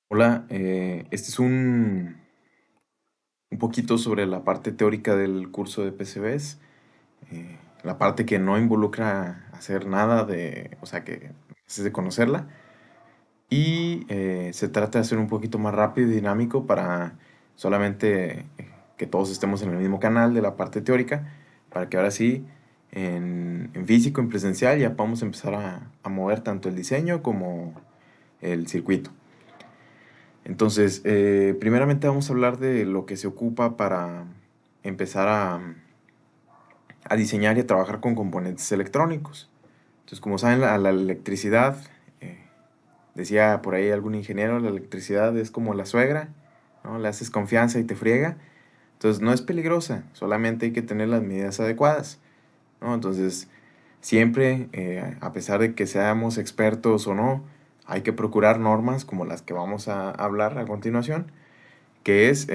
Hola, este es un poquito sobre la parte teórica del curso de PCBs, la parte que no involucra hacer nada o sea, que es de conocerla, y se trata de hacer un poquito más rápido y dinámico para solamente que todos estemos en el mismo canal de la parte teórica, para que ahora sí, en físico, en presencial, ya podamos empezar a mover tanto el diseño como el circuito. Entonces, primeramente vamos a hablar de lo que se ocupa para empezar a diseñar y a trabajar con componentes electrónicos. Entonces, como saben, la electricidad, eh, decía por ahí algún ingeniero, la electricidad es como la suegra, ¿no? Le haces confianza y te friega. Entonces, no es peligrosa, solamente hay que tener las medidas adecuadas, ¿no? Entonces, siempre, a pesar de que seamos expertos o no, hay que procurar normas como las que vamos a hablar a continuación, que es,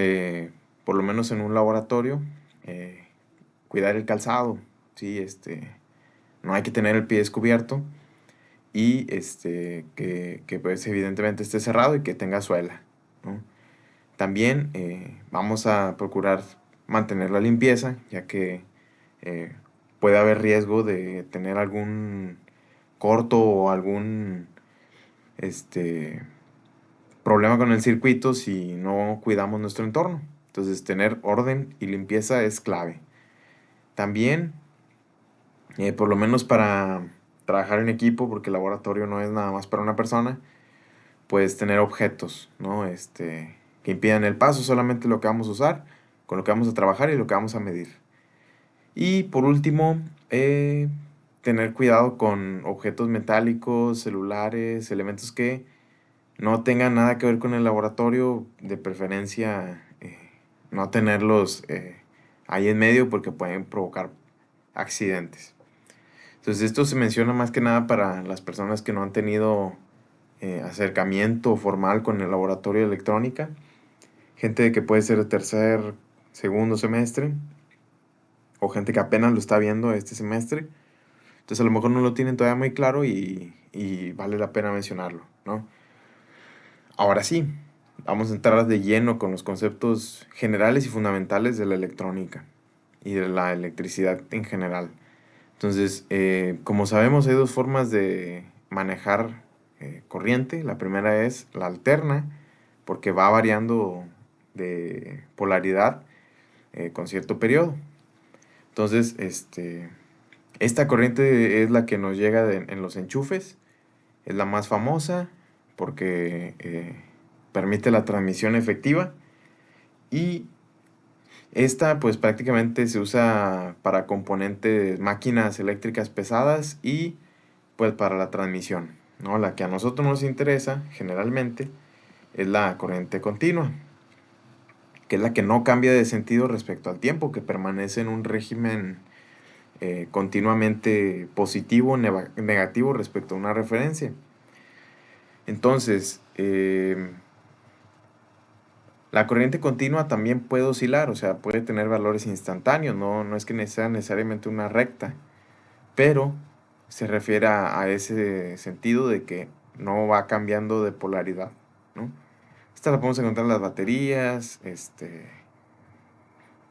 por lo menos en un laboratorio, eh, cuidar el calzado, ¿sí? No hay que tener el pie descubierto y que pues evidentemente esté cerrado y que tenga suela, ¿no? También vamos a procurar mantener la limpieza, ya que eh, puede haber riesgo de tener algún corto o algún este, problema con el circuito si no cuidamos nuestro entorno. Entonces, tener orden y limpieza es clave. También, por lo menos para trabajar en equipo, porque el laboratorio no es nada más para una persona, pues tener objetos, ¿no? Que impidan el paso, solamente lo que vamos a usar, con lo que vamos a trabajar y lo que vamos a medir. Y por último, tener cuidado con objetos metálicos, celulares, elementos que no tengan nada que ver con el laboratorio, de preferencia no tenerlos ahí en medio porque pueden provocar accidentes. Entonces esto se menciona más que nada para las personas que no han tenido acercamiento formal con el laboratorio de electrónica, gente que puede ser de tercer, segundo semestre o gente que apenas lo está viendo este semestre. Entonces a lo mejor no lo tienen todavía muy claro y vale la pena mencionarlo, ¿no? Ahora sí, vamos a entrar de lleno con los conceptos generales y fundamentales de la electrónica y de la electricidad en general. Entonces, como sabemos, hay dos formas de manejar corriente. La primera es la alterna, porque va variando de polaridad con cierto periodo. Entonces, esta corriente es la que nos llega en los enchufes, es la más famosa porque permite la transmisión efectiva y esta pues prácticamente se usa para componentes, máquinas eléctricas pesadas y pues para la transmisión, ¿no? La que a nosotros nos interesa generalmente es la corriente continua, que es la que no cambia de sentido respecto al tiempo, que permanece en un régimen continuamente positivo o negativo respecto a una referencia. Entonces, la corriente continua también puede oscilar, o sea, puede tener valores instantáneos, no es que sea necesariamente una recta, pero se refiere a ese sentido de que no va cambiando de polaridad, ¿no? Esta la podemos encontrar en las baterías,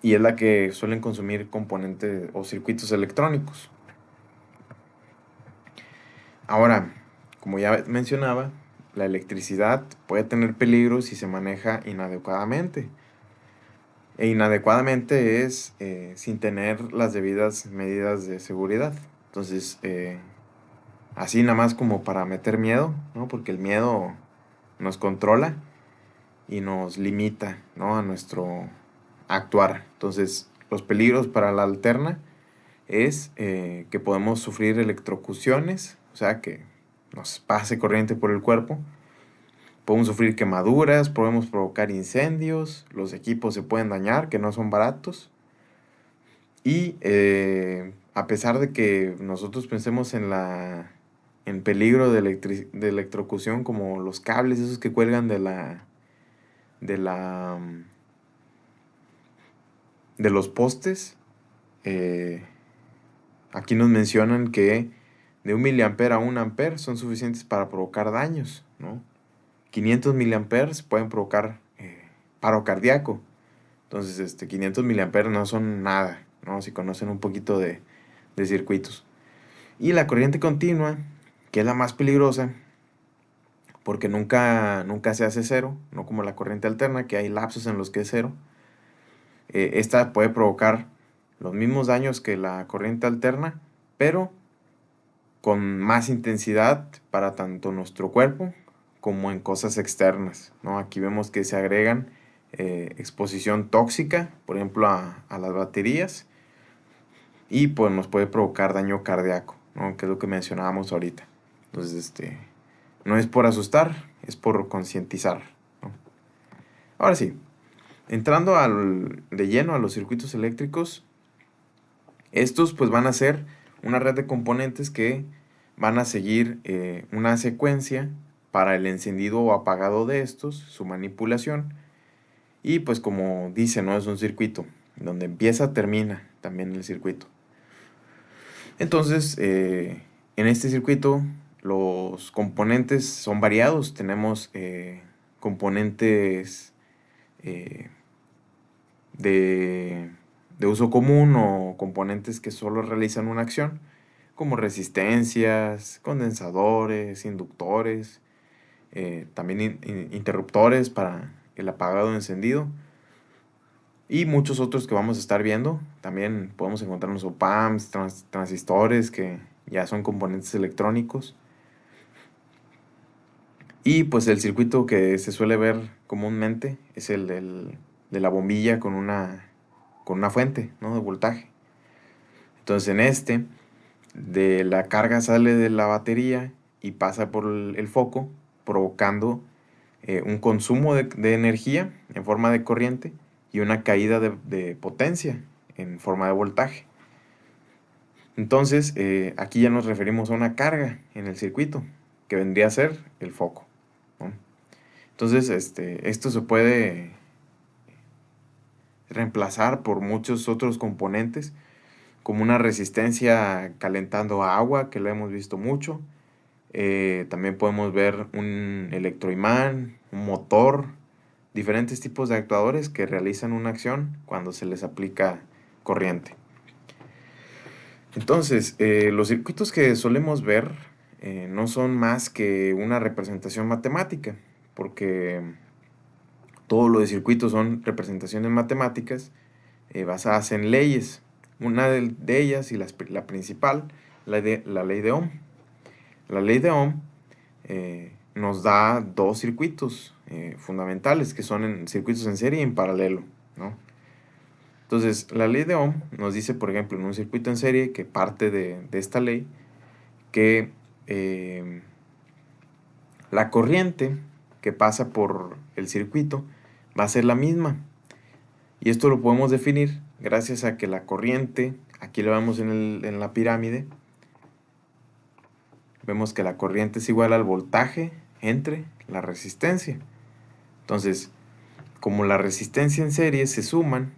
y es la que suelen consumir componentes o circuitos electrónicos. Ahora, como ya mencionaba, la electricidad puede tener peligros si se maneja inadecuadamente. E inadecuadamente es sin tener las debidas medidas de seguridad. Entonces, así nada más como para meter miedo, ¿no? Porque el miedo nos controla y nos limita, ¿no? A nuestro actuar. Entonces, los peligros para la alterna es que podemos sufrir electrocuciones, o sea, que nos pase corriente por el cuerpo. Podemos sufrir quemaduras, podemos provocar incendios, los equipos se pueden dañar, que no son baratos. Y a pesar de que nosotros pensemos en peligro de electrocución, como los cables esos que cuelgan de la, mm, de los postes, eh, aquí nos mencionan que de 1 miliampere a 1 ampere son suficientes para provocar daños, ¿no? 500 miliamperes pueden provocar paro cardíaco. Entonces, 500 miliamperes no son nada, ¿no? Si conocen un poquito de circuitos. Y la corriente continua, que es la más peligrosa, porque nunca se hace cero, no como la corriente alterna, que hay lapsos en los que es cero. Esta puede provocar los mismos daños que la corriente alterna, pero con más intensidad para tanto nuestro cuerpo como en cosas externas, ¿no? Aquí vemos que se agregan exposición tóxica, por ejemplo, a las baterías, y pues nos puede provocar daño cardíaco, ¿no? Que es lo que mencionábamos ahorita. Entonces, no es por asustar, es por concientizar, ¿no? Ahora sí, entrando de lleno a los circuitos eléctricos, estos pues van a ser una red de componentes que van a seguir una secuencia para el encendido o apagado de estos, su manipulación. Y pues como dice, ¿no? Es un circuito. Donde empieza, termina también el circuito. Entonces, en este circuito los componentes son variados. Tenemos componentes eh, de, de uso común o componentes que solo realizan una acción, como resistencias, condensadores, inductores, también interruptores para el apagado encendido y muchos otros que vamos a estar viendo. También podemos encontrarnos op-amps, transistores que ya son componentes electrónicos. Y pues el circuito que se suele ver comúnmente es el de la bombilla con una fuente, ¿no? De voltaje. Entonces en de la carga sale de la batería y pasa por el foco, provocando un consumo de energía en forma de corriente y una caída de potencia en forma de voltaje. Entonces, aquí ya nos referimos a una carga en el circuito, que vendría a ser el foco, ¿no? Entonces, esto se puede reemplazar por muchos otros componentes, como una resistencia calentando agua, que lo hemos visto mucho. También podemos ver un electroimán, un motor, diferentes tipos de actuadores que realizan una acción cuando se les aplica corriente. Entonces, los circuitos que solemos ver no son más que una representación matemática, porque todo lo de circuitos son representaciones matemáticas basadas en leyes. Una de ellas, y la principal, la ley de Ohm. La ley de Ohm nos da dos circuitos fundamentales, que son circuitos en serie y en paralelo, ¿no? Entonces, la ley de Ohm nos dice, por ejemplo, en un circuito en serie, que parte de esta ley, que la corriente que pasa por el circuito va a ser la misma. Y esto lo podemos definir gracias a que la corriente, aquí lo vemos en la pirámide, vemos que la corriente es igual al voltaje entre la resistencia. Entonces, como la resistencia en serie se suman,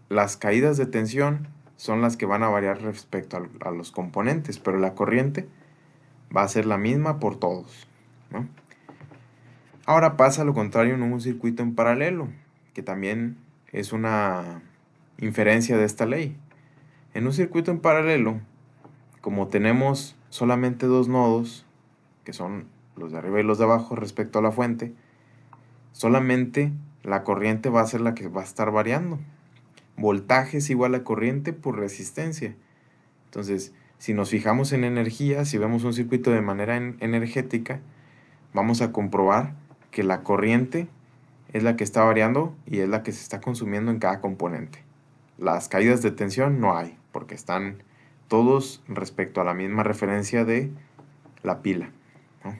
las caídas de tensión son las que van a variar respecto a los componentes, pero la corriente va a ser la misma por todos, ¿no? Ahora pasa lo contrario en un circuito en paralelo, que también es una inferencia de esta ley. En un circuito en paralelo, como tenemos solamente dos nodos, que son los de arriba y los de abajo respecto a la fuente, solamente la corriente va a ser la que va a estar variando. Voltaje es igual a corriente por resistencia. Entonces, si nos fijamos en energía, si vemos un circuito de manera energética, vamos a comprobar que la corriente es la que está variando y es la que se está consumiendo en cada componente. Las caídas de tensión no hay, porque están todos respecto a la misma referencia de la pila, ¿no?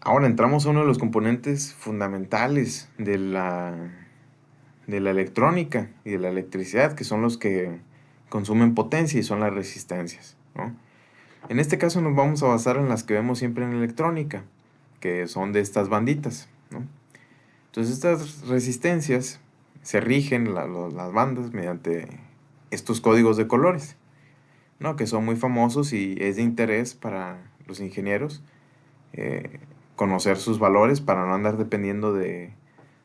Ahora entramos a uno de los componentes fundamentales de la electrónica y de la electricidad, que son los que consumen potencia y son las resistencias, ¿no? En este caso nos vamos a basar en las que vemos siempre en electrónica, que son de estas banditas, ¿no? Entonces estas resistencias se rigen las bandas mediante estos códigos de colores, ¿no? Que son muy famosos y es de interés para los ingenieros, eh, conocer sus valores para no andar dependiendo de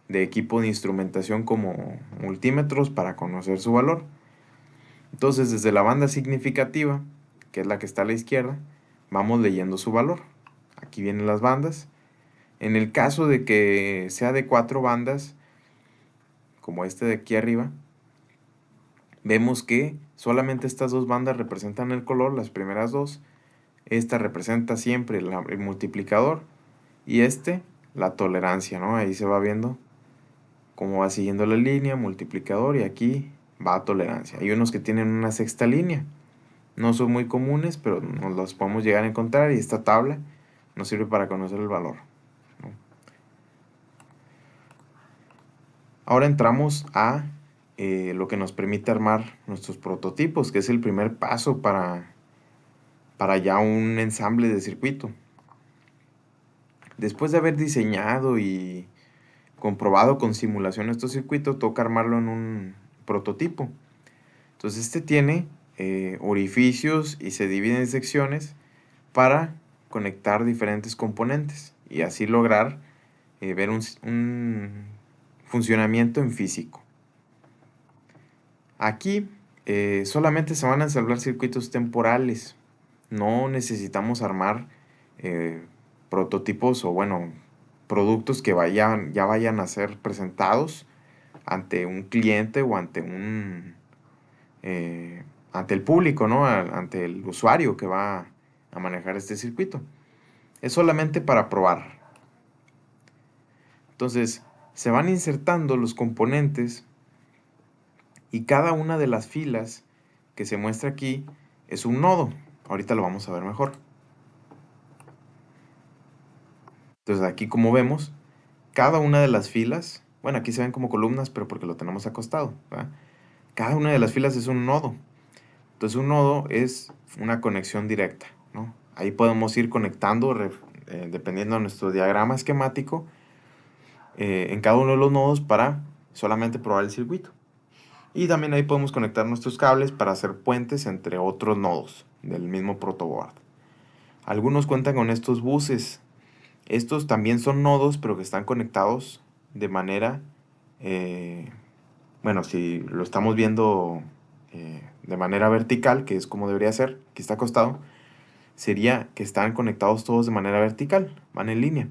equipo de instrumentación como multímetros para conocer su valor. Entonces, desde la banda significativa, que es la que está a la izquierda, vamos leyendo su valor. Aquí vienen las bandas. En el caso de que sea de 4 bandas, como este de aquí arriba, vemos que solamente estas dos bandas representan el color, las primeras dos. Esta representa siempre el multiplicador y la tolerancia, ¿no? Ahí se va viendo cómo va siguiendo la línea, multiplicador, y aquí va a tolerancia. Hay unos que tienen una sexta línea. No son muy comunes, pero nos los podemos llegar a encontrar y esta tabla nos sirve para conocer el valor, ¿no? Ahora entramos a lo que nos permite armar nuestros prototipos, que es el primer paso para ya un ensamble de circuito. Después de haber diseñado y comprobado con simulación estos circuitos, toca armarlo en un prototipo. Entonces este tiene orificios y se divide en secciones para conectar diferentes componentes y así lograr ver un funcionamiento en físico. Aquí solamente se van a ensamblar circuitos temporales. No necesitamos armar eh, prototipos o bueno, productos que ya vayan a ser presentados ante un cliente o eh, ante el público, ¿no? Ante el usuario que va a manejar este circuito. Es solamente para probar. Entonces, se van insertando los componentes y cada una de las filas que se muestra aquí es un nodo. Ahorita lo vamos a ver mejor. Entonces, aquí como vemos, cada una de las filas, bueno, aquí se ven como columnas, pero porque lo tenemos acostado, ¿verdad? Cada una de las filas es un nodo. Entonces, un nodo es una conexión directa, ¿no? Ahí podemos ir conectando, dependiendo de nuestro diagrama esquemático, en cada uno de los nodos para solamente probar el circuito. Y también ahí podemos conectar nuestros cables para hacer puentes entre otros nodos del mismo protoboard. Algunos cuentan con estos buses. Estos también son nodos, pero que están conectados de manera, eh, bueno, si lo estamos viendo de manera vertical, que es como debería ser, que está acostado, sería que están conectados todos de manera vertical, van en línea.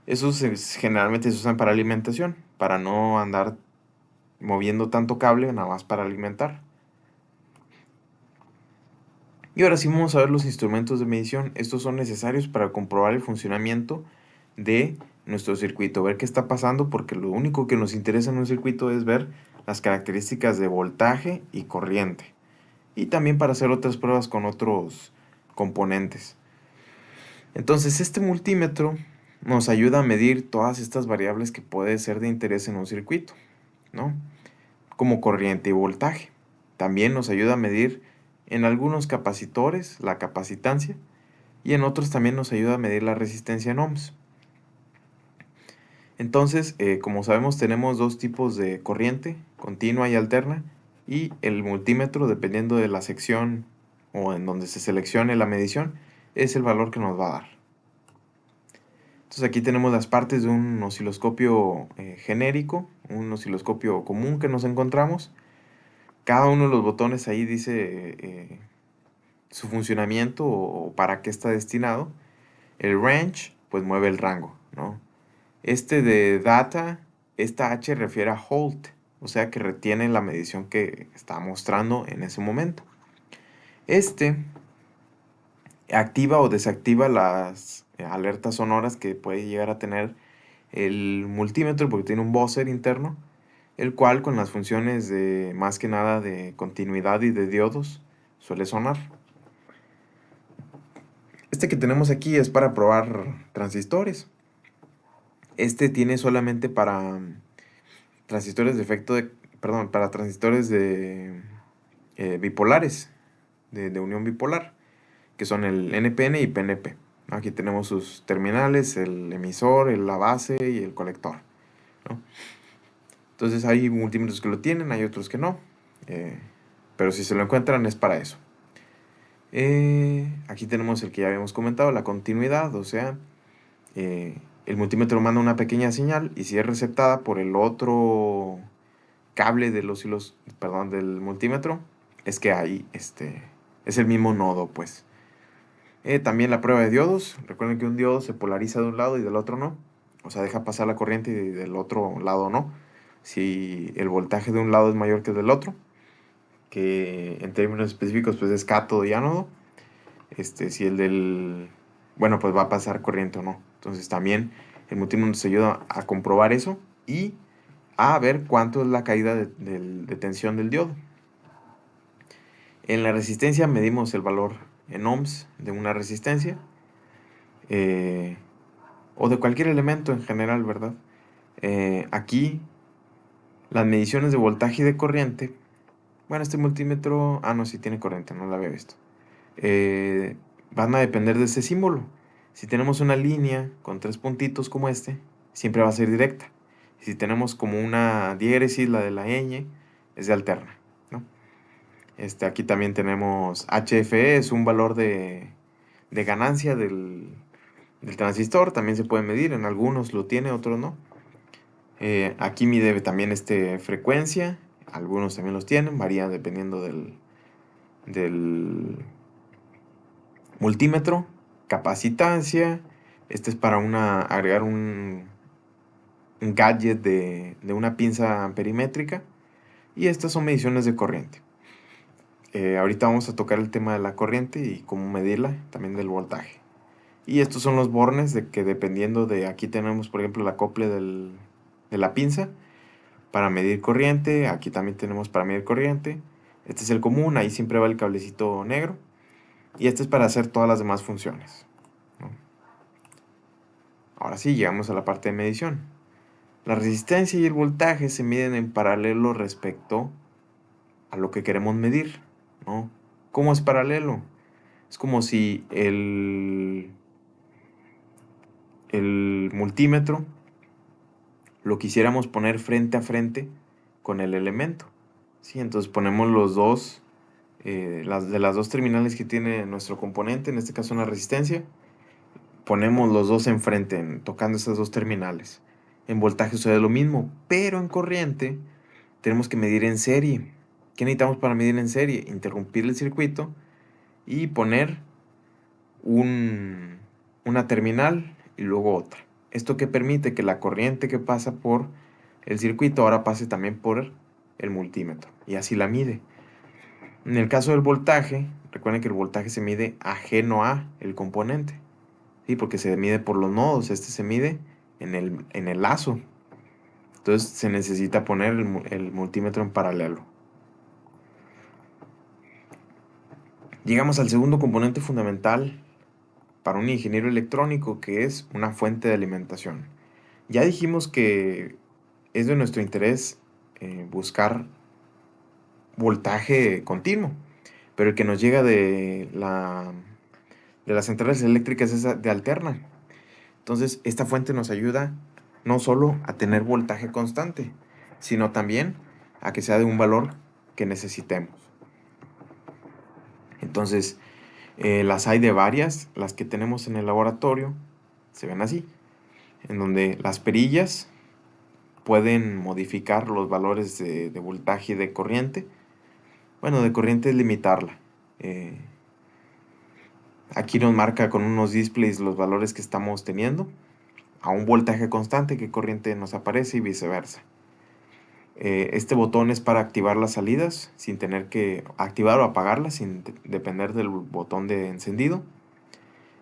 Esos generalmente se usan para alimentación, para no andar moviendo tanto cable, nada más para alimentar. Y ahora sí vamos a ver los instrumentos de medición. Estos son necesarios para comprobar el funcionamiento de nuestro circuito, ver qué está pasando, porque lo único que nos interesa en un circuito es ver las características de voltaje y corriente. Y también para hacer otras pruebas con otros componentes. Entonces este multímetro nos ayuda a medir todas estas variables que puede ser de interés en un circuito, ¿no? Como corriente y voltaje. También nos ayuda a medir en algunos capacitores la capacitancia y en otros también nos ayuda a medir la resistencia en ohms. Entonces, como sabemos, tenemos dos tipos de corriente, continua y alterna, y el multímetro, dependiendo de la sección o en donde se seleccione la medición, es el valor que nos va a dar. Entonces aquí tenemos las partes de un osciloscopio genérico, un osciloscopio común que nos encontramos. Cada uno de los botones ahí dice su funcionamiento o para qué está destinado. El range, pues mueve el rango, ¿no? Este de data, esta H refiere a hold, o sea que retiene la medición que está mostrando en ese momento. Este activa o desactiva las alertas sonoras que puede llegar a tener el multímetro porque tiene un buzzer interno, el cual con las funciones de más que nada de continuidad y de diodos suele sonar. Este que tenemos aquí es para probar transistores. Este tiene solamente para transistores de efecto de, perdón, para transistores de bipolares, de unión bipolar, que son el NPN y PNP. Aquí tenemos sus terminales, el emisor, la base y el colector, ¿no? Entonces hay multímetros que lo tienen, hay otros que no, pero si se lo encuentran es para eso. Aquí tenemos el que ya habíamos comentado, la continuidad, o sea, el multímetro manda una pequeña señal y si es receptada por el otro cable de los hilos, perdón, del multímetro, es que ahí es el mismo nodo, pues. También la prueba de diodos. Recuerden que un diodo se polariza de un lado y del otro no. O sea, deja pasar la corriente y del otro lado no. Si el voltaje de un lado es mayor que el del otro, que en términos específicos pues es cátodo y ánodo. Si el del... Bueno, pues va a pasar corriente o no. Entonces también el multímetro nos ayuda a comprobar eso y a ver cuánto es la caída de tensión del diodo. En la resistencia medimos el valor en ohms de una resistencia. O de cualquier elemento en general, ¿verdad? Aquí las mediciones de voltaje y de corriente, bueno, este multímetro, no, sí tiene corriente, no la había visto. Eh, Van a depender de ese símbolo. Si tenemos una línea con tres puntitos como este, siempre va a ser directa. Si tenemos como una diéresis, la de la ñ, es de alterna, ¿no? Aquí también tenemos HFE, es un valor de ganancia del transistor, también se puede medir, en algunos lo tiene, otros no. Aquí mide también frecuencia, algunos también los tienen, varía dependiendo del multímetro. Capacitancia, este es para agregar un gadget de una pinza perimétrica. Y estas son mediciones de corriente. Ahorita vamos a tocar el tema de la corriente y cómo medirla, también del voltaje. Y estos son los bornes de que dependiendo de, aquí tenemos por ejemplo el acople de la pinza para medir corriente, aquí también tenemos para medir corriente. Este es el común, ahí siempre va el cablecito negro. Y este es para hacer todas las demás funciones, ¿no? Ahora sí, llegamos a la parte de medición. La resistencia y el voltaje se miden en paralelo respecto a lo que queremos medir, ¿no? ¿Cómo es paralelo? Es como si el multímetro lo quisiéramos poner frente a frente con el elemento, ¿sí? Entonces ponemos los dos, de las dos terminales que tiene nuestro componente, en este caso una resistencia, ponemos los dos enfrente, tocando esas dos terminales. En voltaje sucede lo mismo, pero en corriente tenemos que medir en serie. ¿Qué necesitamos para medir en serie? Interrumpir el circuito y poner un, una terminal y luego otra. Esto que permite que la corriente que pasa por el circuito ahora pase también por el multímetro y así la mide. En el caso del voltaje, recuerden que el voltaje se mide ajeno a el componente, ¿sí? Porque se mide por los nodos, se mide en el lazo. Entonces se necesita poner el multímetro en paralelo. Llegamos al segundo componente fundamental para un ingeniero electrónico, que es una fuente de alimentación. Ya dijimos que es de nuestro interés buscar voltaje continuo, pero el que nos llega de las centrales eléctricas es de alterna. Entonces, esta fuente nos ayuda no solo a tener voltaje constante, sino también a que sea de un valor que necesitemos. Entonces, las hay de varias, las que tenemos en el laboratorio se ven así, en donde las perillas pueden modificar los valores de voltaje y de corriente. Bueno, de corriente es limitarla. Eh, Aquí nos marca con unos displays los valores que estamos teniendo a un voltaje constante, qué corriente nos aparece y viceversa. Este botón es para activar las salidas sin tener que activar o apagarlas, sin depender del botón de encendido.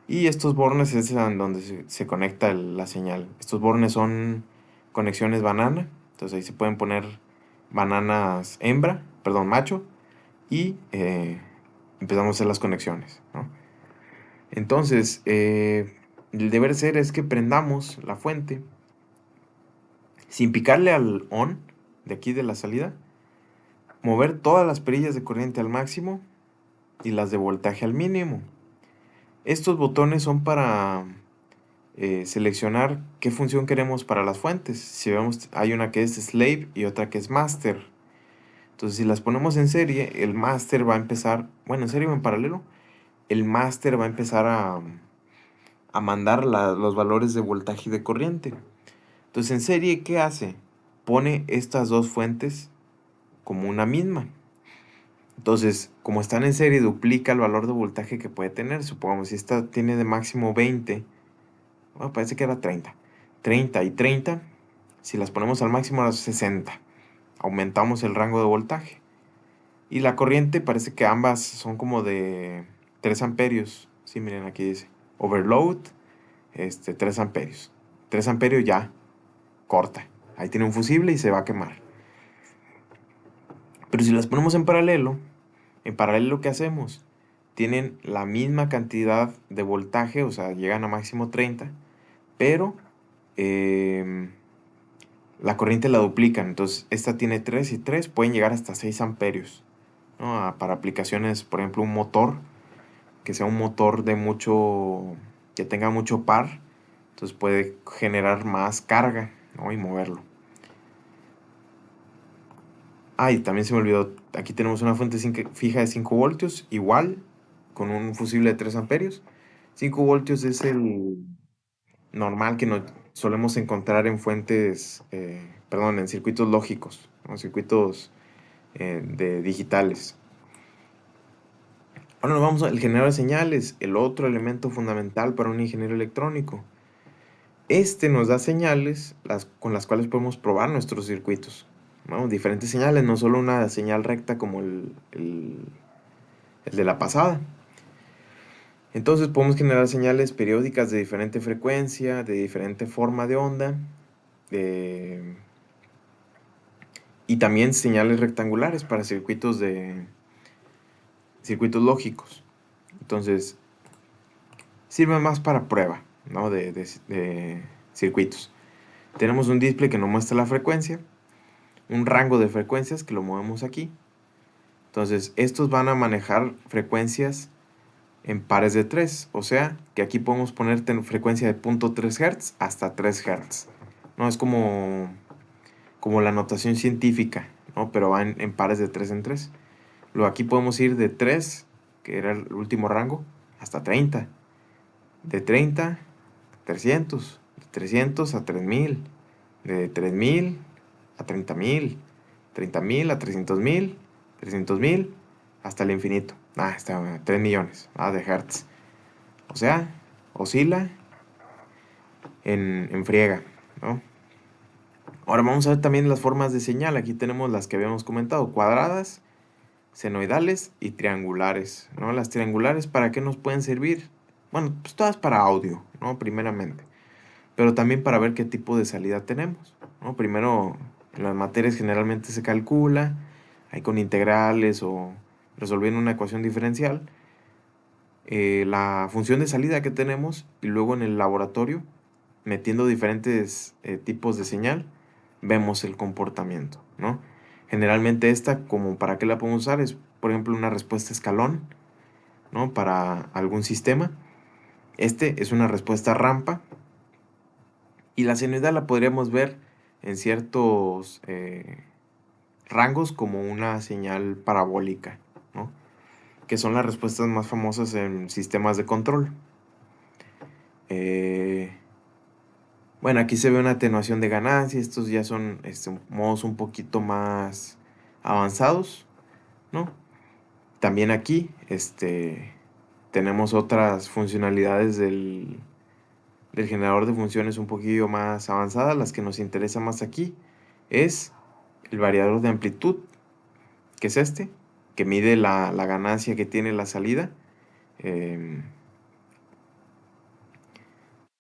Y estos bornes es en donde se conecta la señal. Estos bornes son conexiones banana, entonces ahí se pueden poner bananas hembra, perdón, macho, y empezamos a hacer las conexiones, ¿no? Entonces, el deber ser es que prendamos la fuente sin picarle al on de aquí de la salida, mover todas las perillas de corriente al máximo y las de voltaje al mínimo. Estos botones son para seleccionar qué función queremos para las fuentes. Si vemos, hay una que es slave y otra que es master. Entonces, si las ponemos en serie, el master va a empezar, bueno, en serie o en paralelo, el máster va a empezar a mandar los valores de voltaje y de corriente. Entonces, en serie, ¿qué hace? Pone estas dos fuentes como una misma. Entonces, como están en serie, duplica el valor de voltaje que puede tener. Supongamos, si esta tiene de máximo 20, bueno, parece que era 30. 30 y 30, si las ponemos al máximo, a 60. Aumentamos el rango de voltaje. Y la corriente parece que ambas son como de 3 amperios. Sí, miren, aquí dice overload, 3 amperios. 3 amperios ya, corta. Ahí tiene un fusible y se va a quemar. Pero si las ponemos en paralelo, ¿qué hacemos? Tienen la misma cantidad de voltaje, o sea, llegan a máximo 30, pero em, la corriente la duplican. Entonces, esta tiene 3 y 3, pueden llegar hasta 6 amperios, ¿no? Para aplicaciones, por ejemplo, un motor, que sea un motor de mucho, que tenga mucho par, entonces puede generar más carga, ¿no? Y moverlo. Ah, y también se me olvidó, aquí tenemos una fuente fija de 5 voltios, igual, con un fusible de 3 amperios. 5 voltios es el normal que nos solemos encontrar en fuentes, perdón, en circuitos lógicos, ¿no? Circuitos de digitales. Ahora nos vamos al generador de señales, el otro elemento fundamental para un ingeniero electrónico. Este nos da señales con las cuales podemos probar nuestros circuitos, ¿no? Diferentes señales, no solo una señal recta como el de la pasada. Entonces podemos generar señales periódicas de diferente frecuencia, de diferente forma de onda, de- y también señales rectangulares para circuitos lógicos. Entonces sirve más para prueba, ¿no? de circuitos. Tenemos un display que nos muestra la frecuencia, un rango de frecuencias que lo movemos aquí. Entonces, estos van a manejar frecuencias en pares de 3. O sea, que aquí podemos poner frecuencia de 0.3 Hz hasta 3 Hz. No es como la notación científica, ¿no? Pero va en pares de 3 en 3. Luego aquí podemos ir de 3, que era el último rango, hasta 30. De 30 a 300. De 300 a 3000. De 3000 a 30.000. 30.000 a 300.000. 300.000 hasta el infinito. Está 3 millones de hertz. O sea, oscila en friega, ¿no? Ahora vamos a ver también las formas de señal. Aquí tenemos las que habíamos comentado: cuadradas, senoidales y triangulares, ¿no? Las triangulares, ¿para qué nos pueden servir? Bueno, pues todas para audio, ¿no? Primeramente. Pero también para ver qué tipo de salida tenemos, ¿no? Primero, en las materias generalmente se calcula, ahí con integrales o resolviendo una ecuación diferencial, la función de salida que tenemos, y luego en el laboratorio, metiendo diferentes tipos de señal, vemos el comportamiento, ¿no? Generalmente esta, como para qué la podemos usar, es por ejemplo una respuesta escalón, ¿no? Para algún sistema. Este es una respuesta rampa, y la senoidal la podríamos ver en ciertos rangos como una señal parabólica, ¿no? Que son las respuestas más famosas en sistemas de control. Eh, bueno, aquí se ve una atenuación de ganancia. Estos ya son modos un poquito más avanzados, ¿no? También aquí tenemos otras funcionalidades del generador de funciones un poquillo más avanzadas. Las que nos interesa más aquí es el variador de amplitud, que es que mide la ganancia que tiene la salida. em,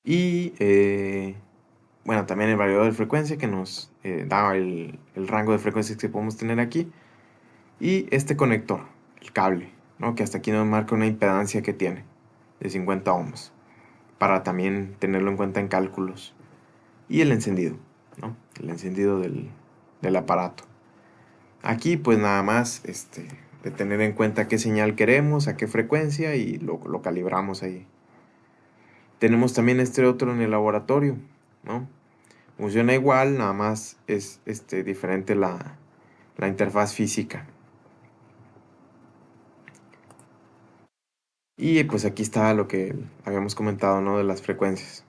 y bueno, también el variador de frecuencia, que nos da el rango de frecuencias que podemos tener aquí. Y este conector, el cable, ¿no? Que hasta aquí nos marca una impedancia que tiene de 50 ohms, para también tenerlo en cuenta en cálculos. Y el encendido, ¿no? El encendido del aparato. Aquí pues nada más de tener en cuenta qué señal queremos, a qué frecuencia, y lo calibramos ahí. Tenemos también este otro en el laboratorio, ¿no? Funciona igual, nada más es diferente la interfaz física. Y pues aquí está lo que habíamos comentado, ¿no? De las frecuencias.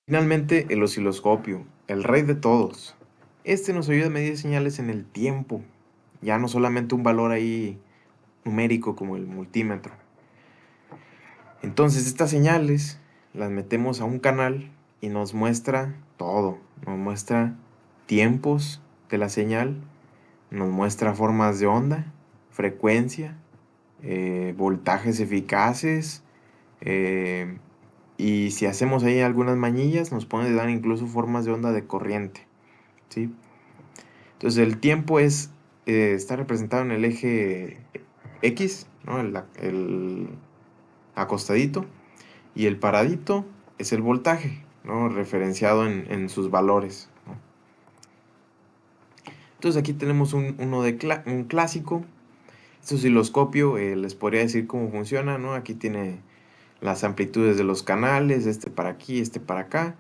Finalmente, el osciloscopio, el rey de todos. Este nos ayuda a medir señales en el tiempo, ya no solamente un valor ahí numérico como el multímetro. Entonces, estas señales las metemos a un canal y nos muestra todo. Nos muestra tiempos de la señal, nos muestra formas de onda, frecuencia, voltajes eficaces, eh, y si hacemos ahí algunas mañillas, nos puede dar incluso formas de onda de corriente, ¿sí? Entonces el tiempo está representado en el eje X, ¿no? El acostadito, y el paradito es el voltaje, ¿no? Referenciado en sus valores, ¿no? Entonces aquí tenemos un clásico. Este osciloscopio, les podría decir cómo funciona, ¿no? Aquí tiene las amplitudes de los canales, este para aquí, este para acá.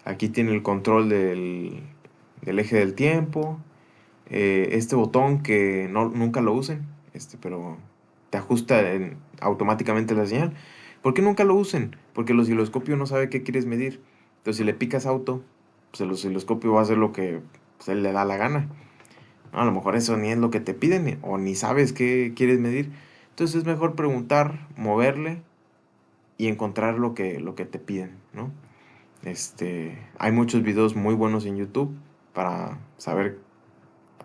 Aquí tiene el control del eje del tiempo. Este botón que nunca lo usen, pero te ajusta automáticamente la señal. ¿Por qué nunca lo usen? Porque el osciloscopio no sabe qué quieres medir. Entonces si le picas auto, pues el osciloscopio va a hacer lo que pues, él le da la gana. No, a lo mejor eso ni es lo que te piden o ni sabes qué quieres medir. Entonces es mejor preguntar, moverle y encontrar lo que te piden, ¿no? Hay muchos videos muy buenos en YouTube para saber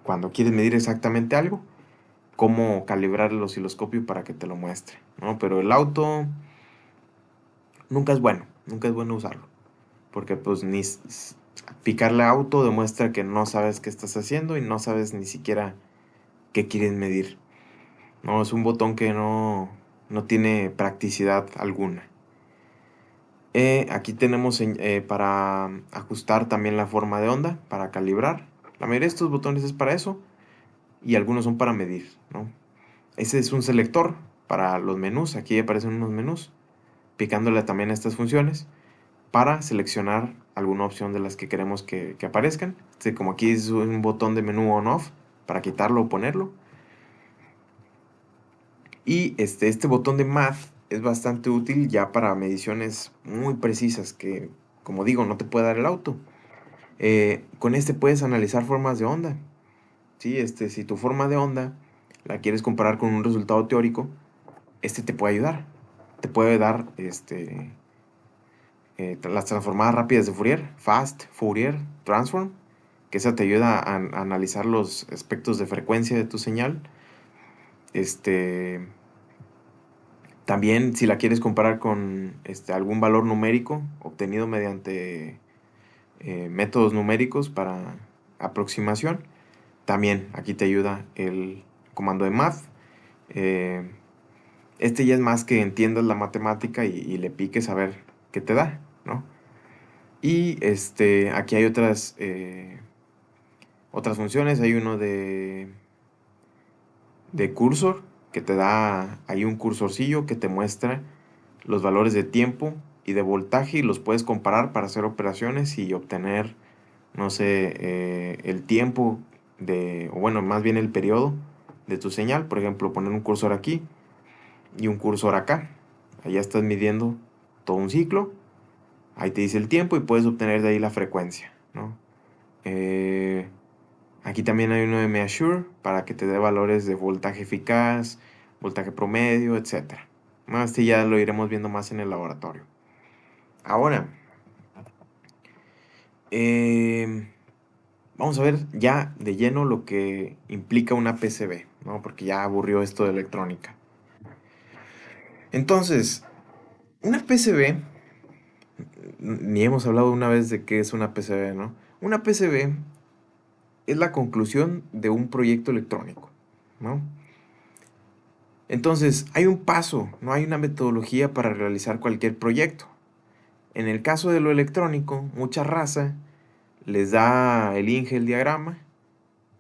cuando quieres medir exactamente algo, cómo calibrar el osciloscopio para que te lo muestre, ¿no? Pero el auto nunca es bueno usarlo, porque pues picarle a auto demuestra que no sabes qué estás haciendo y no sabes ni siquiera qué quieres medir, ¿no? Es un botón que no tiene practicidad alguna. Aquí tenemos para ajustar también la forma de onda, para calibrar. La mayoría de estos botones es para eso y algunos son para medir, ¿no? Ese es un selector para los menús. Aquí aparecen unos menús, picándole también a estas funciones para seleccionar alguna opción de las que queremos que aparezcan. Como aquí es un botón de menú on-off para quitarlo o ponerlo. Y este botón de Math es bastante útil ya para mediciones muy precisas que, como digo, no te puede dar el auto. Con este puedes analizar formas de onda. ¿Sí? Si tu forma de onda la quieres comparar con un resultado teórico, te puede ayudar. Te puede dar las transformadas rápidas de Fourier, Fast Fourier Transform, que esa te ayuda a analizar los aspectos de frecuencia de tu señal. Este, También si la quieres comparar con algún valor numérico obtenido mediante métodos numéricos para aproximación, también aquí te ayuda el comando de math. Eh, ya es más que entiendas la matemática y le piques a ver qué te da, ¿no? Y aquí hay otras funciones. Hay uno de cursor que te da ahí un cursorcillo que te muestra los valores de tiempo y de voltaje y los puedes comparar para hacer operaciones y obtener, no sé, el tiempo o bueno, más bien el periodo de tu señal. Por ejemplo, poner un cursor aquí y un cursor acá. Allá estás midiendo todo un ciclo. Ahí te dice el tiempo y puedes obtener de ahí la frecuencia, ¿no? Eh, Aquí también hay uno de Measure para que te dé valores de voltaje eficaz, voltaje promedio, etcétera. No, ya lo iremos viendo más en el laboratorio. Ahora, eh, vamos a ver ya de lleno lo que implica una PCB, ¿no? Porque ya aburrió esto de electrónica. Entonces, una PCB, ni hemos hablado una vez de qué es una PCB, ¿no? Una PCB es la conclusión de un proyecto electrónico, ¿no? Entonces, hay un paso, no hay una metodología para realizar cualquier proyecto. En el caso de lo electrónico, mucha raza les da el INGE, el diagrama,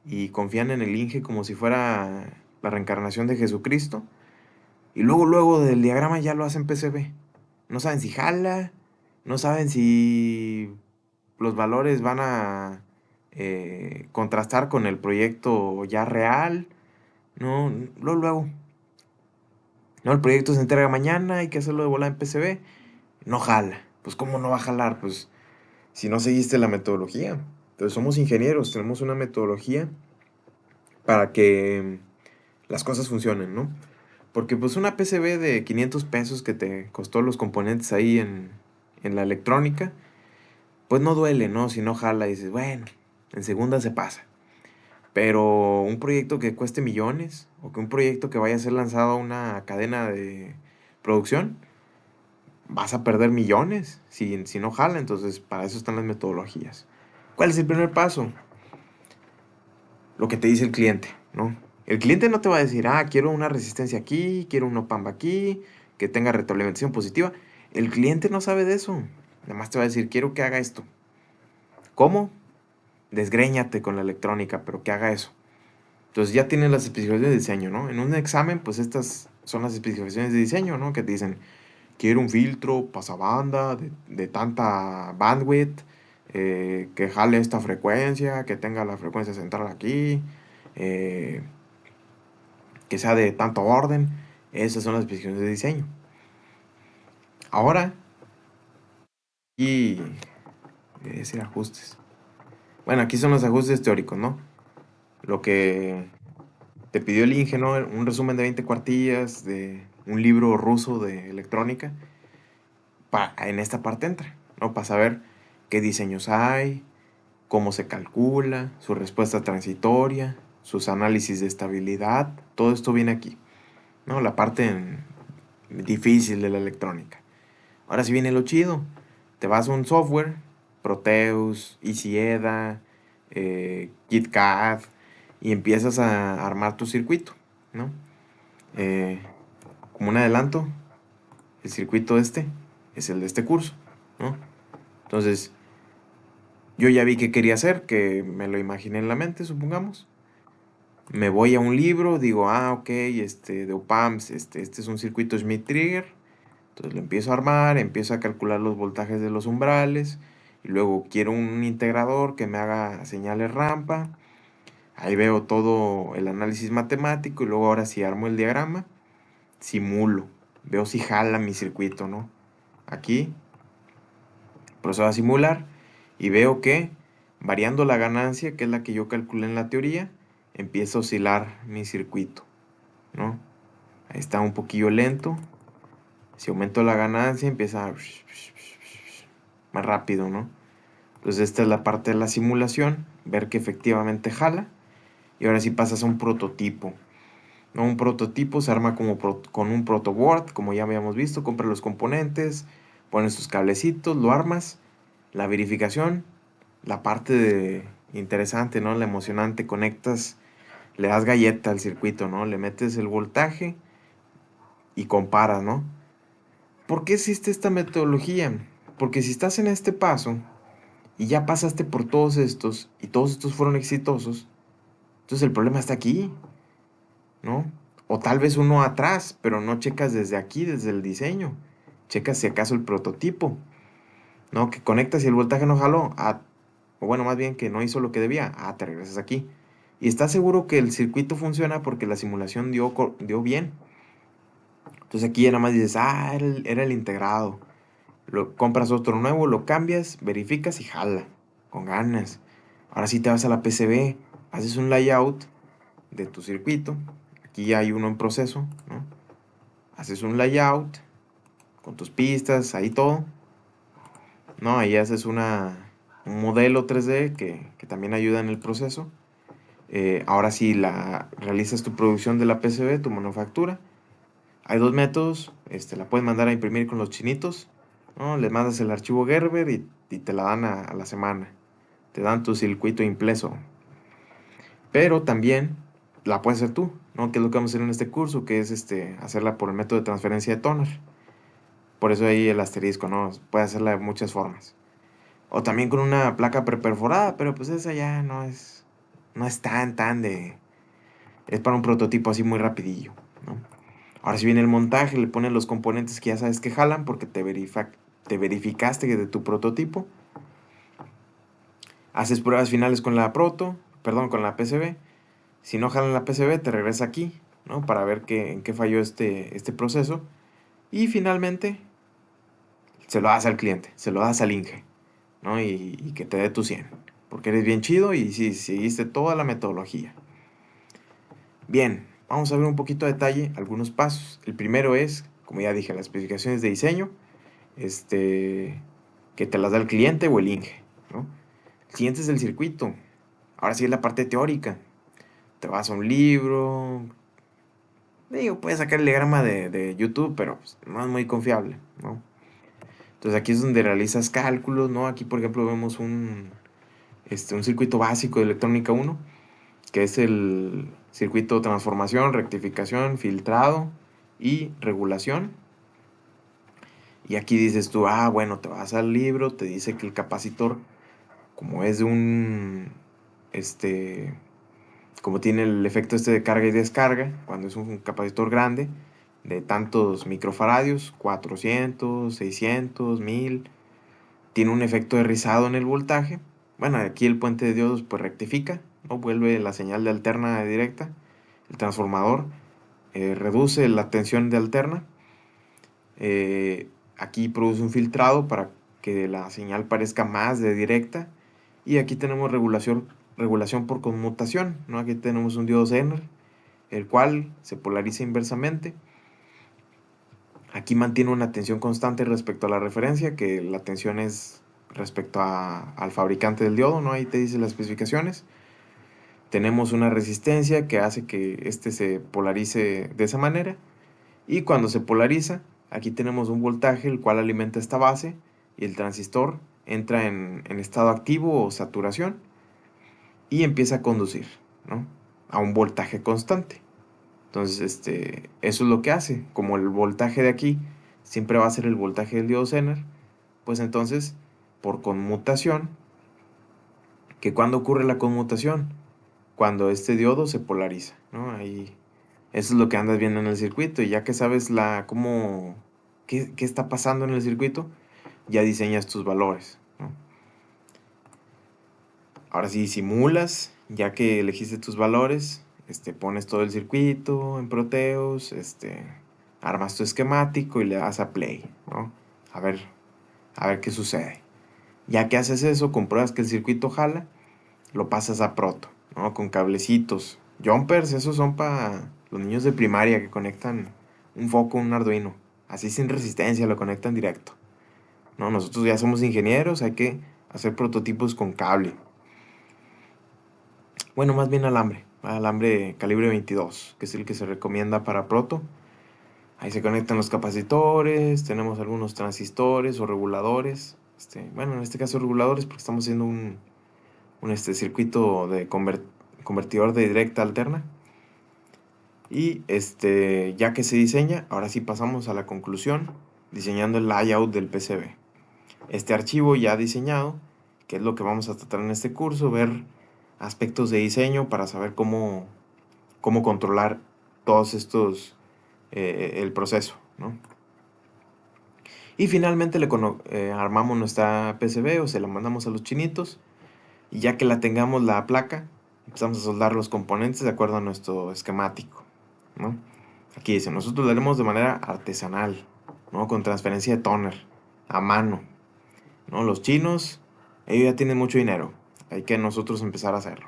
y confían en el INGE como si fuera la reencarnación de Jesucristo, y luego del diagrama ya lo hacen PCB. No saben si jala, no saben si los valores van a contrastar con el proyecto ya real, no, luego. No, el proyecto se entrega mañana, hay que hacerlo de volada en PCB. No jala. Pues ¿cómo no va a jalar? Pues si no seguiste la metodología. Entonces somos ingenieros, tenemos una metodología para que las cosas funcionen, ¿no? Porque pues una PCB de 500 pesos que te costó los componentes ahí en la electrónica, pues no duele, ¿no? Si no jala, dices, bueno, en segunda se pasa. Pero un proyecto que cueste millones, o que un proyecto que vaya a ser lanzado a una cadena de producción, vas a perder millones si no jala. Entonces, para eso están las metodologías. ¿Cuál es el primer paso? Lo que te dice el cliente, ¿no? El cliente no te va a decir, quiero una resistencia aquí, quiero un op-amp aquí, que tenga retroalimentación positiva. El cliente no sabe de eso. Nada más te va a decir, quiero que haga esto. ¿Cómo? Desgréñate con la electrónica, pero que haga eso. Entonces ya tienes las especificaciones de diseño, ¿no? En un examen, pues estas son las especificaciones de diseño, ¿no? Que te dicen, quiero un filtro pasabanda de tanta bandwidth, que jale esta frecuencia, que tenga la frecuencia central aquí, eh, que sea de tanto orden. Esas son las especificaciones de diseño. Ahora, y debe decir ajustes. Bueno, aquí son los ajustes teóricos, ¿no? Lo que te pidió el Inge, ¿no? Un resumen de 20 cuartillas de un libro ruso de electrónica. En esta parte entra, ¿no? Para saber qué diseños hay, cómo se calcula, su respuesta transitoria, sus análisis de estabilidad. Todo esto viene aquí, ¿no? La parte difícil de la electrónica. Ahora sí viene lo chido. Te vas a un software, Proteus, EasyEDA, KitKat, y empiezas a armar tu circuito, ¿no? Eh, Como un adelanto, el circuito este es el de este curso, ¿no? Entonces, yo ya vi qué quería hacer, que me lo imaginé en la mente, supongamos. Me voy a un libro, digo, ok, de OPAMS, este es un circuito Schmidt-Trigger. Entonces lo empiezo a armar, empiezo a calcular los voltajes de los umbrales. Y luego quiero un integrador que me haga señales rampa. Ahí veo todo el análisis matemático y luego ahora sí armo el diagrama, simulo. Veo si jala mi circuito, ¿no? Aquí procedo a simular y veo que variando la ganancia, que es la que yo calculé en la teoría, empieza a oscilar mi circuito, ¿no? Ahí está un poquillo lento. Si aumento la ganancia, empieza más rápido, ¿no? Entonces esta es la parte de la simulación, ver que efectivamente jala. Y ahora sí pasas a un prototipo, ¿no? Un prototipo se arma como con un protoboard, como ya habíamos visto. Compras los componentes, pones tus cablecitos, lo armas. La verificación, la parte interesante, ¿no? La emocionante, conectas, le das galleta al circuito, ¿no? Le metes el voltaje y comparas, ¿no? ¿Por qué existe esta metodología? Porque si estás en este paso y ya pasaste por todos estos y todos estos fueron exitosos, entonces el problema está aquí, ¿no? O tal vez uno atrás, pero no checas desde aquí, desde el diseño. Checas si acaso el prototipo, ¿no? Que conectas y el voltaje no jaló. O bueno, más bien que no hizo lo que debía. Te regresas aquí. Y estás seguro que el circuito funciona porque la simulación dio bien. Entonces aquí ya nada más dices, era el integrado. Lo compras otro nuevo, lo cambias, verificas y jala. Con ganas. Ahora sí te vas a la PCB, haces un layout de tu circuito. Aquí ya hay uno en proceso, ¿no? Haces un layout con tus pistas, ahí todo. ¿No? Ahí haces un modelo 3D que también ayuda en el proceso. Ahora sí realizas tu producción de la PCB, tu manufactura. Hay dos métodos. La puedes mandar a imprimir con los chinitos, ¿no? Le mandas el archivo Gerber y te la dan a la semana. Te dan tu circuito impreso. Pero también la puedes hacer tú, ¿no? Que es lo que vamos a hacer en este curso, que es hacerla por el método de transferencia de toner. Por eso ahí el asterisco, ¿no? Puedes hacerla de muchas formas. O también con una placa preperforada, pero pues esa ya no es tan de... Es para un prototipo así muy rapidillo, ¿no? Ahora si viene el montaje, le ponen los componentes que ya sabes que jalan porque te verificaste de tu prototipo. Haces pruebas finales con la con la PCB. Si no jalan la PCB, te regresa aquí, ¿no? Para ver en qué falló este proceso. Y finalmente se lo das al cliente, se lo das al Inge, ¿no? Y que te dé tu 100, porque eres bien chido y sí, seguiste toda la metodología. Bien, vamos a ver un poquito a detalle algunos pasos. El primero es, como ya dije, las especificaciones de diseño, que te las da el cliente o el Inge, ¿no? El siguiente es el circuito. Ahora sí es la parte teórica. Te vas a un libro. Digo, puedes sacar el diagrama de YouTube, pero pues, no es muy confiable, ¿no? Entonces aquí es donde realizas cálculos, ¿no? Aquí, por ejemplo, vemos un circuito básico de electrónica 1, que es el circuito transformación, rectificación, filtrado y regulación. Y aquí dices tú, bueno, te vas al libro, te dice que el capacitor, como es de como tiene el efecto de carga y descarga, cuando es un capacitor grande, de tantos microfaradios, 400, 600, 1000, tiene un efecto de rizado en el voltaje. Bueno, aquí el puente de diodos pues rectifica, ¿no? Vuelve la señal de alterna a directa. El transformador reduce la tensión de alterna. Aquí produce un filtrado para que la señal parezca más de directa. Y aquí tenemos regulación por conmutación, ¿no? Aquí tenemos un diodo Zener, el cual se polariza inversamente. Aquí mantiene una tensión constante respecto a la referencia, que la tensión es respecto al fabricante del diodo, ¿no? Ahí te dice las especificaciones. Tenemos una resistencia que hace que este se polarice de esa manera. Y cuando se polariza, aquí tenemos un voltaje el cual alimenta esta base y el transistor entra en estado activo o saturación y empieza a conducir, ¿no? A un voltaje constante. Entonces, eso es lo que hace. Como el voltaje de aquí siempre va a ser el voltaje del diodo Zener, pues entonces, por conmutación, que cuando ocurre la conmutación, cuando este diodo se polariza, ¿no? Ahí, eso es lo que andas viendo en el circuito. Y ya que sabes qué está pasando en el circuito, ya diseñas tus valores, ¿no? Ahora sí, simulas, ya que elegiste tus valores, pones todo el circuito en Proteus, armas tu esquemático y le das a play, ¿no? A ver, a ver qué sucede. Ya que haces eso, compruebas que el circuito jala, lo pasas a Proto, ¿no? Con cablecitos. Jumpers, esos son para los niños de primaria que conectan un foco, un Arduino. Así sin resistencia, lo conectan directo. No, nosotros ya somos ingenieros, hay que hacer prototipos con cable. Bueno, más bien alambre calibre 22, que es el que se recomienda para proto. Ahí se conectan los capacitores, tenemos algunos transistores o reguladores. Bueno, en este caso reguladores porque estamos haciendo un circuito de convertidor de directa alterna. Y ya que se diseña, ahora sí pasamos a la conclusión, diseñando el layout del PCB. Este archivo ya diseñado, que es lo que vamos a tratar en este curso, ver aspectos de diseño para saber cómo controlar todos estos, el proceso, ¿no? Y finalmente armamos nuestra PCB o se la mandamos a los chinitos. Y ya que la tengamos la placa, empezamos a soldar los componentes de acuerdo a nuestro esquemático, ¿no? Aquí dice, nosotros lo haremos de manera artesanal, ¿no? Con transferencia de toner, a mano, ¿no? Los chinos, ellos ya tienen mucho dinero, hay que nosotros empezar a hacerlo.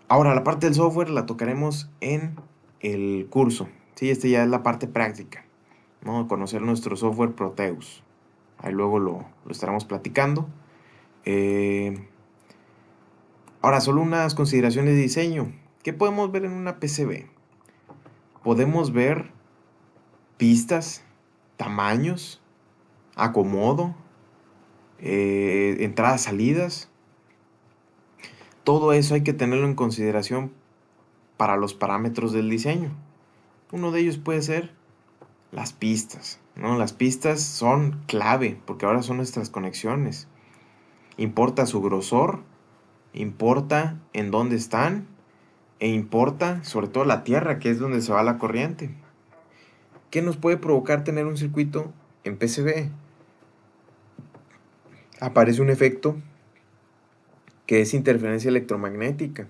Ahora, la parte del software la tocaremos en el curso, ¿sí? Ya es la parte práctica, ¿no? Conocer nuestro software Proteus. Ahí luego lo estaremos platicando. Ahora, solo unas consideraciones de diseño. ¿Qué podemos ver en una PCB? Podemos ver pistas, tamaños, acomodo, entradas, salidas. Todo eso hay que tenerlo en consideración para los parámetros del diseño. Uno de ellos puede ser las pistas, ¿no? Las pistas son clave porque ahora son nuestras conexiones. Importa su grosor, importa en dónde están e importa sobre todo la tierra, que es donde se va la corriente. ¿Qué nos puede provocar tener un circuito en PCB? Aparece un efecto que es interferencia electromagnética.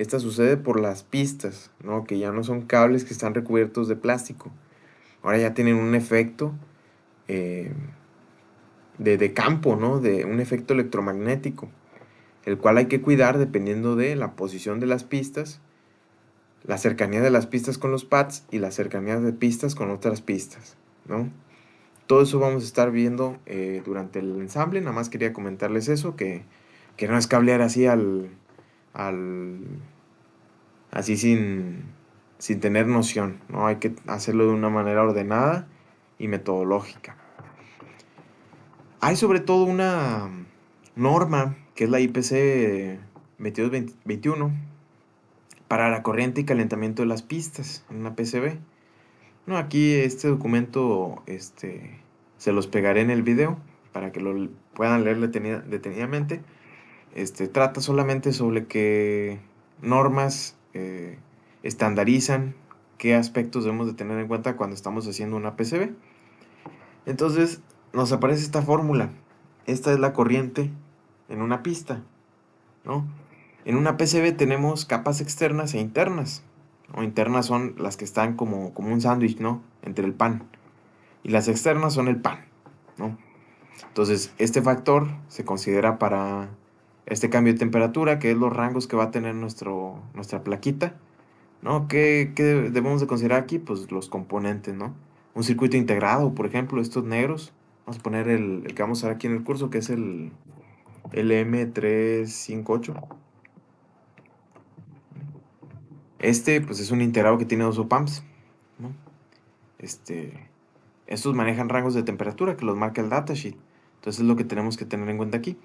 Esta sucede por las pistas, ¿no? Que ya no son cables que están recubiertos de plástico. Ahora ya tienen un efecto eh, de campo, ¿no? De un efecto electromagnético, el cual hay que cuidar dependiendo de la posición de las pistas, la cercanía de las pistas con los pads y la cercanía de pistas con otras pistas, ¿no? Todo eso vamos a estar viendo durante el ensamble. Nada más quería comentarles eso, que no es cablear así al así sin tener noción, ¿no? Hay que hacerlo de una manera ordenada y metodológica. Hay sobre todo una norma, que es la IPC 2221, para la corriente y calentamiento de las pistas en una PCB. No, aquí este documento se los pegaré en el video para que lo puedan leer detenidamente. Trata solamente sobre qué normas estandarizan, qué aspectos debemos de tener en cuenta cuando estamos haciendo una PCB. Entonces nos aparece esta fórmula. Esta es la corriente en una pista, ¿no? En una PCB tenemos capas externas e internas. O internas son las que están como un sándwich, ¿no? Entre el pan. Y las externas son el pan, ¿no? Entonces, este factor se considera para este cambio de temperatura, que es los rangos que va a tener nuestra plaquita, ¿no? ¿Qué debemos de considerar aquí? Pues los componentes, ¿no? Un circuito integrado, por ejemplo, estos negros. Vamos a poner el que vamos a ver aquí en el curso, que es el LM358. Pues es un integrado que tiene dos op-amps, ¿no? Estos manejan rangos de temperatura que los marca el datasheet. Entonces es lo que tenemos que tener en cuenta aquí.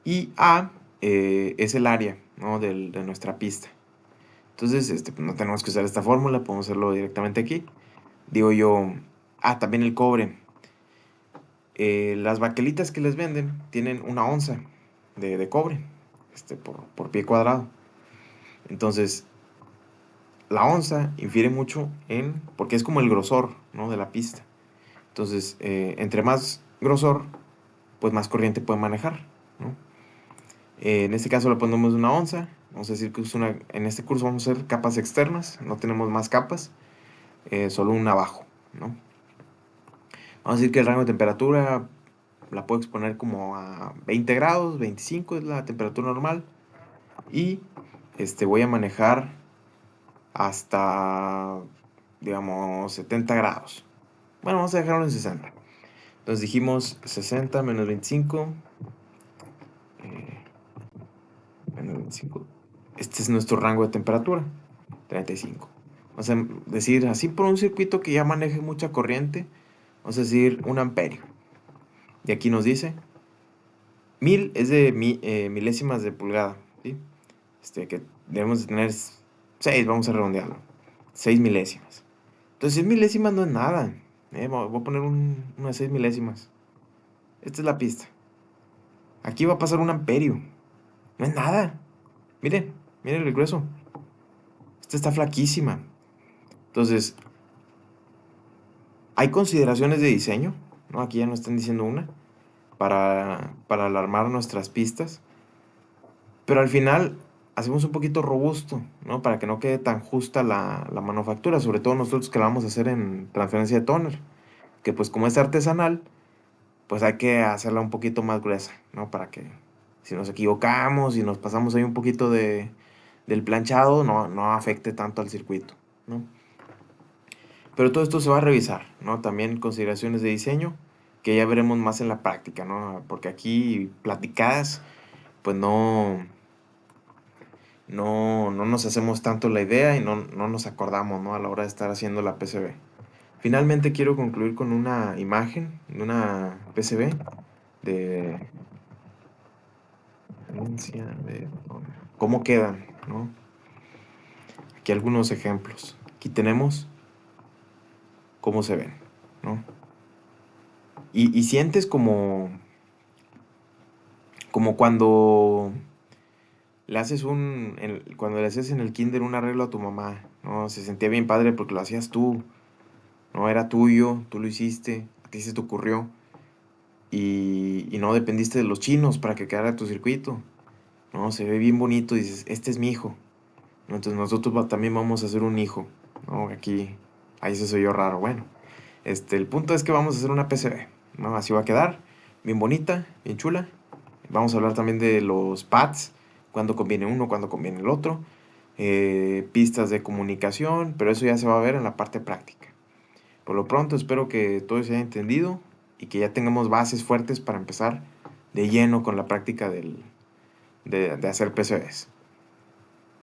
Y A es el área, ¿no? de nuestra pista. Entonces, pues no tenemos que usar esta fórmula, podemos hacerlo directamente aquí. Digo yo, también el cobre. Las baquelitas que les venden tienen 1 onza de cobre por pie cuadrado. Entonces, la onza infiere mucho porque es como el grosor, ¿no? De la pista. Entonces, entre más grosor, pues más corriente puede manejar, ¿no? En este caso le ponemos 1 onza. Vamos a decir que en este curso vamos a hacer capas externas, no tenemos más capas, solo una abajo, ¿no? Vamos a decir que el rango de temperatura la puedo exponer como a 20 grados, 25 es la temperatura normal. Y voy a manejar hasta, digamos, 70 grados. Bueno, vamos a dejarlo en 60. Entonces dijimos 60 menos 25. Menos 25. Este es nuestro rango de temperatura, 35. Vamos a decir, así por un circuito que ya maneje mucha corriente, vamos a decir 1 amperio. Y aquí nos dice, 1000 es de milésimas de pulgada, ¿sí? Que debemos de tener 6, vamos a redondearlo, 6 milésimas. Entonces 6 milésimas no es nada, voy a poner unas 6 milésimas. Esta es la pista. Aquí va a pasar 1 amperio, no es nada. Miren, miren el grueso. Esta está flaquísima. Entonces, hay consideraciones de diseño, ¿no? Aquí ya nos están diciendo una, para alarmar nuestras pistas. Pero al final hacemos un poquito robusto, ¿no? Para que no quede tan justa la manufactura, sobre todo nosotros que la vamos a hacer en transferencia de tóner. Que pues como es artesanal, pues hay que hacerla un poquito más gruesa, ¿no? Para que si nos equivocamos y nos pasamos ahí un poquito del planchado, no afecte tanto al circuito, ¿no? Pero todo esto se va a revisar, ¿no? También consideraciones de diseño, que ya veremos más en la práctica, ¿no? Porque aquí platicadas, pues no nos hacemos tanto la idea y no nos acordamos, ¿no? A la hora de estar haciendo la PCB. Finalmente quiero concluir con una imagen de una PCB de cómo quedan, ¿no? Aquí algunos ejemplos. Aquí tenemos cómo se ven, ¿no? Y sientes como cuando cuando le haces en el kinder un arreglo a tu mamá, ¿no? Se sentía bien padre porque lo hacías tú, ¿no? Era tuyo, tú lo hiciste, a ti se te ocurrió y no dependiste de los chinos para que quedara tu circuito, ¿no? Se ve bien bonito, dices, este es mi hijo, Entonces nosotros también vamos a hacer un hijo, ¿no? Aquí, ahí se soy yo raro. Bueno, el punto es que vamos a hacer una PCB, ¿no? Así va a quedar, bien bonita, bien chula. Vamos a hablar también de los pads, cuándo conviene uno, cuándo conviene el otro, pistas de comunicación, pero eso ya se va a ver en la parte práctica. Por lo pronto espero que todo se haya entendido y que ya tengamos bases fuertes para empezar de lleno con la práctica de hacer PCBs.